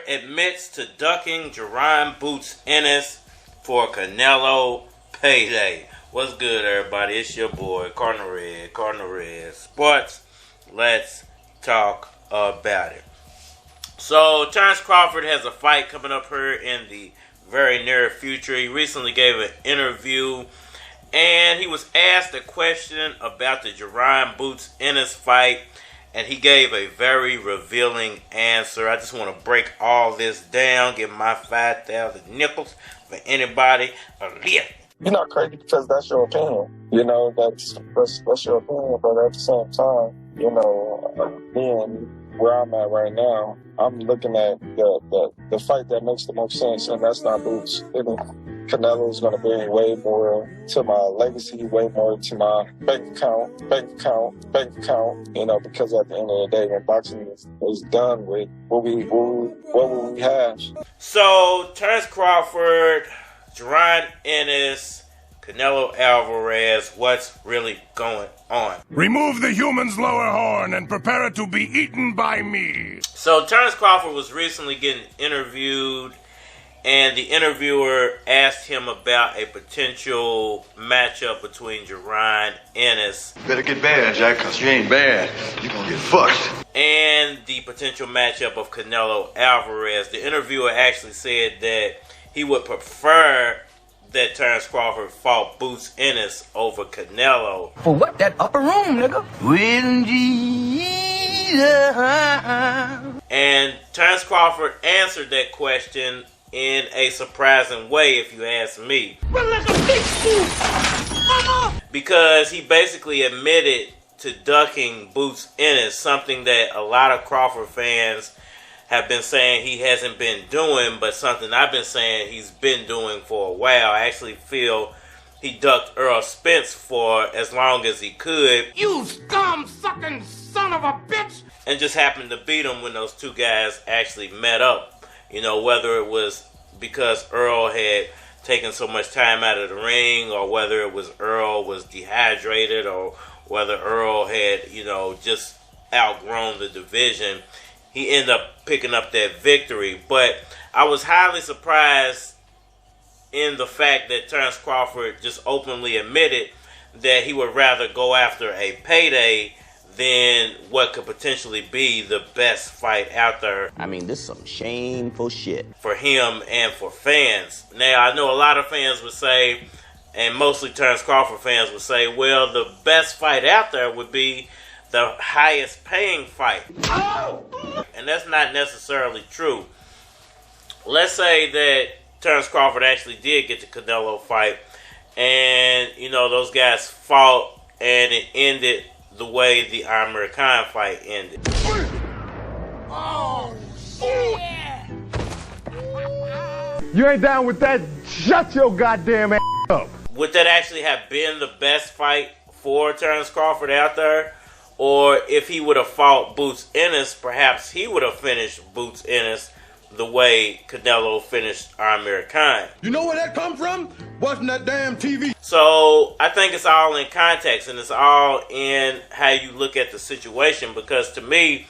admits to ducking Jaron Boots Ennis for Canelo Payday. What's good, everybody? It's your boy, Cardinal Red Sports. Let's talk about it. So, Terence Crawford has a fight coming up here in the very near future. He recently gave an interview, and he was asked a question about the Jaron Boots Ennis fight, and he gave a very revealing answer. I just want to break all this down, give my 5,000 nickels for anybody. You're not crazy because that's your opinion. You know, that's your opinion, but at the same time, you know, being where I'm at right now, I'm looking at the fight that makes the most sense, and that's not Boots. Canelo is going to bring way more to my legacy, way more to my bank account, you know, because at the end of the day, when boxing is done with, what will we have? So, Terence Crawford, Jaron Ennis, Canelo Alvarez, what's really going on? Remove the human's lower horn and prepare it to be eaten by me. So Terence Crawford was recently getting interviewed, and the interviewer asked him about a potential matchup between Jaron Ennis. Better get bad, Jack, because you ain't bad. You're going to get fucked. And the potential matchup of Canelo Alvarez. The interviewer actually said that he would prefer that Terence Crawford fought Boots Ennis over Canelo. For what? That upper room, nigga. Will Jesus. And Terence Crawford answered that question in a surprising way, if you ask me. Because he basically admitted to ducking Boots Ennis, something that a lot of Crawford fans have been saying he hasn't been doing, but something I've been saying he's been doing for a while. I actually feel he ducked Errol Spence for as long as he could. You scum-sucking son of a bitch! And just happened to beat him when those two guys actually met up. You know, whether it was because Errol had taken so much time out of the ring, or whether it was Errol was dehydrated, or whether Errol had, you know, just outgrown the division. He ended up picking up that victory. But I was highly surprised in the fact that Terence Crawford just openly admitted that he would rather go after a payday than what could potentially be the best fight out there. I mean, this is some shameful shit. For him and for fans. Now, I know a lot of fans would say, and mostly Terence Crawford fans would say, well, the best fight out there would be the highest paying fight. And that's not necessarily true. Let's say that Terence Crawford actually did get the Canelo fight, and you know those guys fought and it ended the way the American fight ended. Oh, shit! You ain't down with that? Shut your goddamn ass up. Would that actually have been the best fight for Terence Crawford out there? Or if he would have fought Boots Ennis, perhaps he would have finished Boots Ennis the way Canelo finished American. You know where that come from? Watching that damn TV. So I think it's all in context, and it's all in how you look at the situation. Because to me,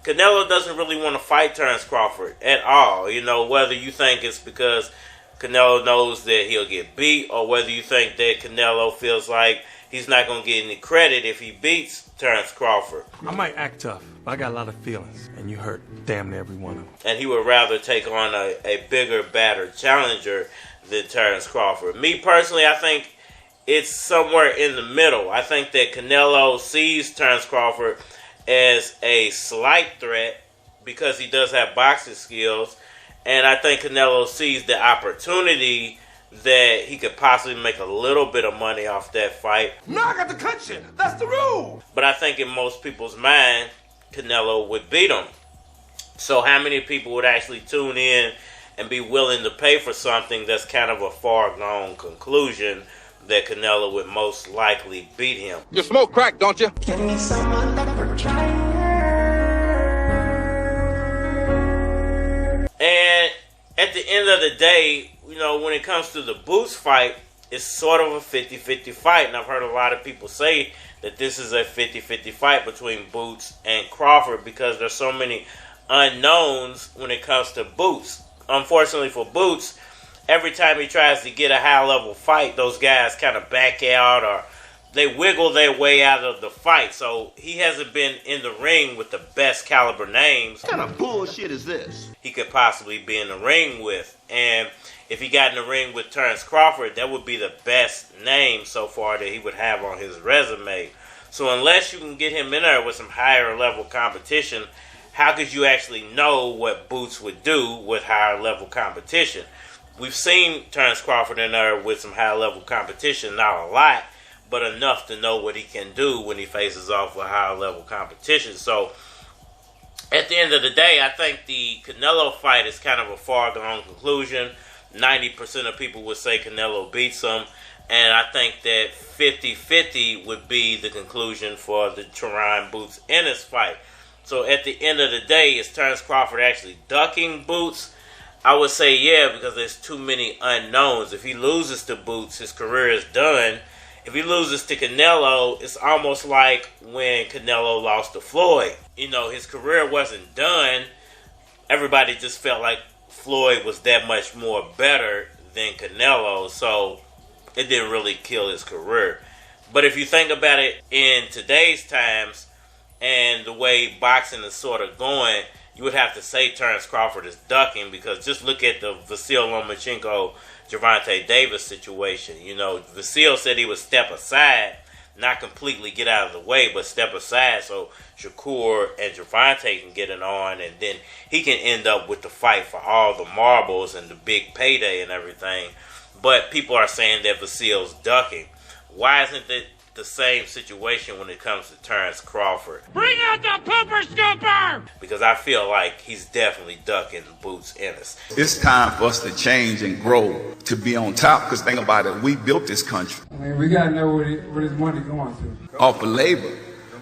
Canelo doesn't really want to fight Terence Crawford at all. You know, whether you think it's because Canelo knows that he'll get beat, or whether you think that Canelo feels like he's not going to get any credit if he beats Terence Crawford. I might act tough, but I got a lot of feelings, and you hurt damn near every one of them. And he would rather take on a bigger, badder challenger than Terence Crawford. Me personally, I think it's somewhere in the middle. I think that Canelo sees Terence Crawford as a slight threat because he does have boxing skills, and I think Canelo sees the opportunity that he could possibly make a little bit of money off that fight. No, I got the cut shit. That's the rule. But I think in most people's mind, Canelo would beat him. So how many people would actually tune in and be willing to pay for something that's kind of a far-gone conclusion that Canelo would most likely beat him? You smoke crack, don't you? Give me someone that would try. And at the end of the day, you know, when it comes to the Boots fight, it's sort of a 50-50 fight. And I've heard a lot of people say that this is a 50-50 fight between Boots and Crawford because there's so many unknowns when it comes to Boots. Unfortunately for Boots, every time he tries to get a high-level fight, those guys kind of back out or they wiggle their way out of the fight. So he hasn't been in the ring with the best caliber names. What kind of bullshit is this? He could possibly be in the ring with. And if he got in the ring with Terence Crawford, that would be the best name so far that he would have on his resume. So unless you can get him in there with some higher level competition, how could you actually know what Boots would do with higher level competition? We've seen Terence Crawford in there with some high level competition, not a lot, but enough to know what he can do when he faces off with higher level competition. So at the end of the day, I think the Canelo fight is kind of a foregone conclusion. 90% of people would say Canelo beats him. And I think that 50-50 would be the conclusion for the Jaron Boots Ennis fight. So at the end of the day, is Terence Crawford actually ducking Boots? I would say yeah, because there's too many unknowns. If he loses to Boots, his career is done. If he loses to Canelo, it's almost like when Canelo lost to Floyd. You know, his career wasn't done. Everybody just felt like Floyd was that much more better than Canelo, so it didn't really kill his career. But if you think about it in today's times and the way boxing is sort of going, you would have to say Terence Crawford is ducking, because just look at the Vasyl Lomachenko Gervonta Davis situation. You know, Vasyl said he would step aside, not completely get out of the way, but step aside so Shakur and Gervonta can get it on, and then he can end up with the fight for all the marbles and the big payday and everything. But people are saying that Vasyl's ducking. Why isn't it the same situation when it comes to Terence Crawford? Bring out the pooper scooper! Because I feel like he's definitely ducking Boots Ennis. It's time for us to change and grow to be on top, because think about it, we built this country. I mean, we gotta know where this money going to. Off of labor.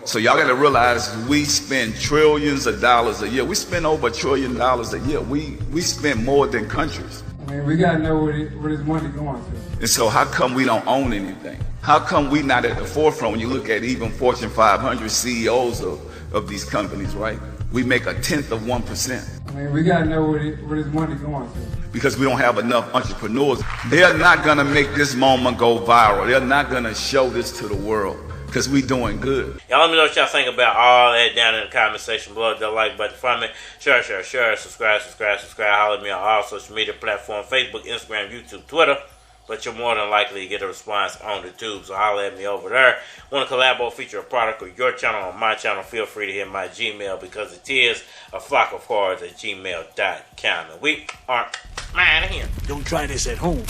So y'all gotta realize we spend trillions of dollars a year. We spend over $1 trillion a year. We spend more than countries. I mean, we gotta know where this money going to. And so how come we don't own anything? How come we not at the forefront when you look at even Fortune 500 CEOs of these companies, right? We make 1/10 of 1%. I mean, we gotta know where this money going to. Because we don't have enough entrepreneurs. They're not gonna make this moment go viral. They're not gonna show this to the world, because we doing good. Y'all let me know what y'all think about all that down in the comment section below. The like button for me. Share, subscribe. Holler at me on all social media platforms, Facebook, Instagram, YouTube, Twitter. But you're more than likely to get a response on the tube, so holler at me over there. Want to collab or feature a product of your channel on my channel, feel free to hit my Gmail, because it is a flock of horrors at gmail.com. And we are mad at him. Don't try this at home.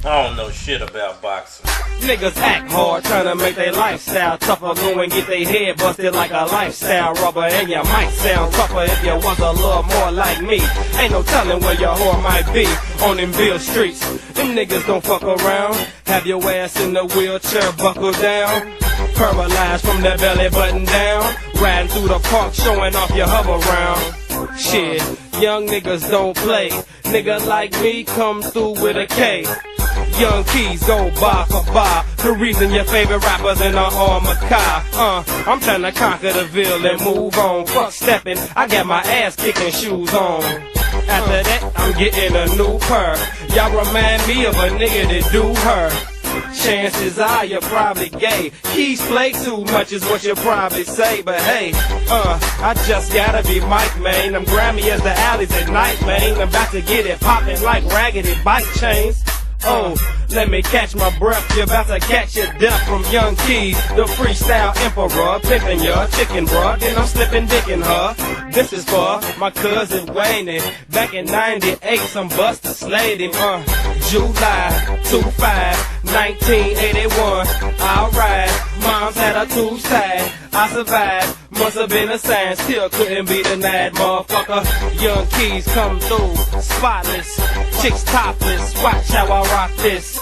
I don't know shit about boxing. Niggas act hard, trying to make their lifestyle tougher. Go and get their head busted like a lifestyle rubber. And you might sound tougher if you was a little more like me. Ain't no telling where your whore might be on them Bill streets. Them niggas don't fuck around. Have your ass in the wheelchair, buckle down. Paralyzed from the belly button down. Riding through the park, showing off your hover round. Shit, young niggas don't play. Nigga like me come through with a K. Young Keys go bar for bar. The reason your favorite rappers in the armored car. I'm trying to conquer the ville and move on. Fuck stepping, I got my ass kicking shoes on. After that, I'm getting a new pair. Y'all remind me of a nigga that do her. Chances are you're probably gay. Keys play too much is what you probably say. But hey, I just gotta be Mike, man. I'm grimy as the alleys at night, man. I'm about to get it poppin' like raggedy bike chains. Oh, let me catch my breath. You're about to catch your death from Young Keys, the freestyle emperor, pimping your chicken, bruh. Then I'm slipping dick in her. This is for my cousin Wayne. Back in '98, some buster slayed him. July 25, 1981. Alright, mom's had her tubes tied. I survived, must have been a sign. Still couldn't be denied, motherfucker. Young Keys come through, spotless. Chicks topless, watch how I rock this.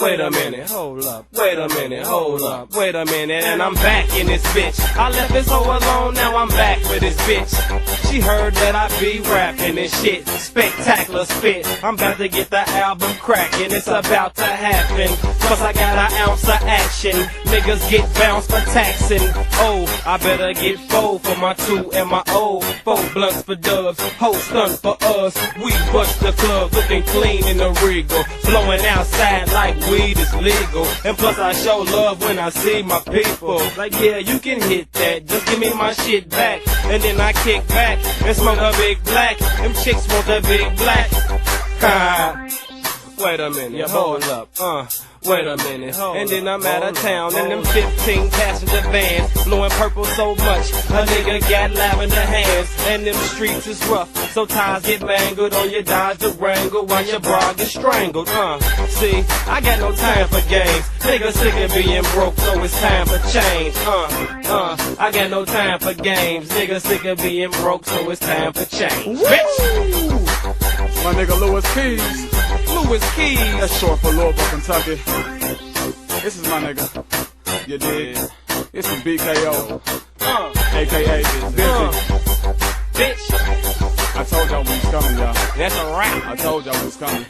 Wait a minute, hold up. Wait a minute, hold up. Wait a minute, and I'm back in this bitch. I left this hoe alone, now I'm back with this bitch. She heard that I be rapping and shit. Spectacular spit. I'm about to get the album cracking. It's about to happen. Plus I got an ounce of action. Niggas get bounced for taxing. Oh, I better get 4 for my 2 and my O. 4 blunts for dubs. Whole stunt for us. We bust the club looking clean in the regal. Blowing outside like weed is legal. And plus I show love when I see my people. Like yeah, you can hit that. Just give me my shit back. And then I kick back and smoke a big black. Them chicks want the big black. Ha. Wait a minute, hold up, wait a minute, and then I'm out of town in them 15 passenger vans, blowing purple so much, a nigga got lavender hands, and them streets is rough, so ties get mangled on your Dodge Durango while your bra gets strangled, see, I got no time for games, niggas sick of being broke, so it's time for change, I got no time for games, niggas sick of being broke, so it's time for change, bitch! My nigga Louis Keys. Louis Keys. That's short for Louisville, Kentucky. This is my nigga. You dig? It's from BKO. AKA Busy. Bitch. I told y'all we was coming, y'all. That's a rap. I told y'all we was coming.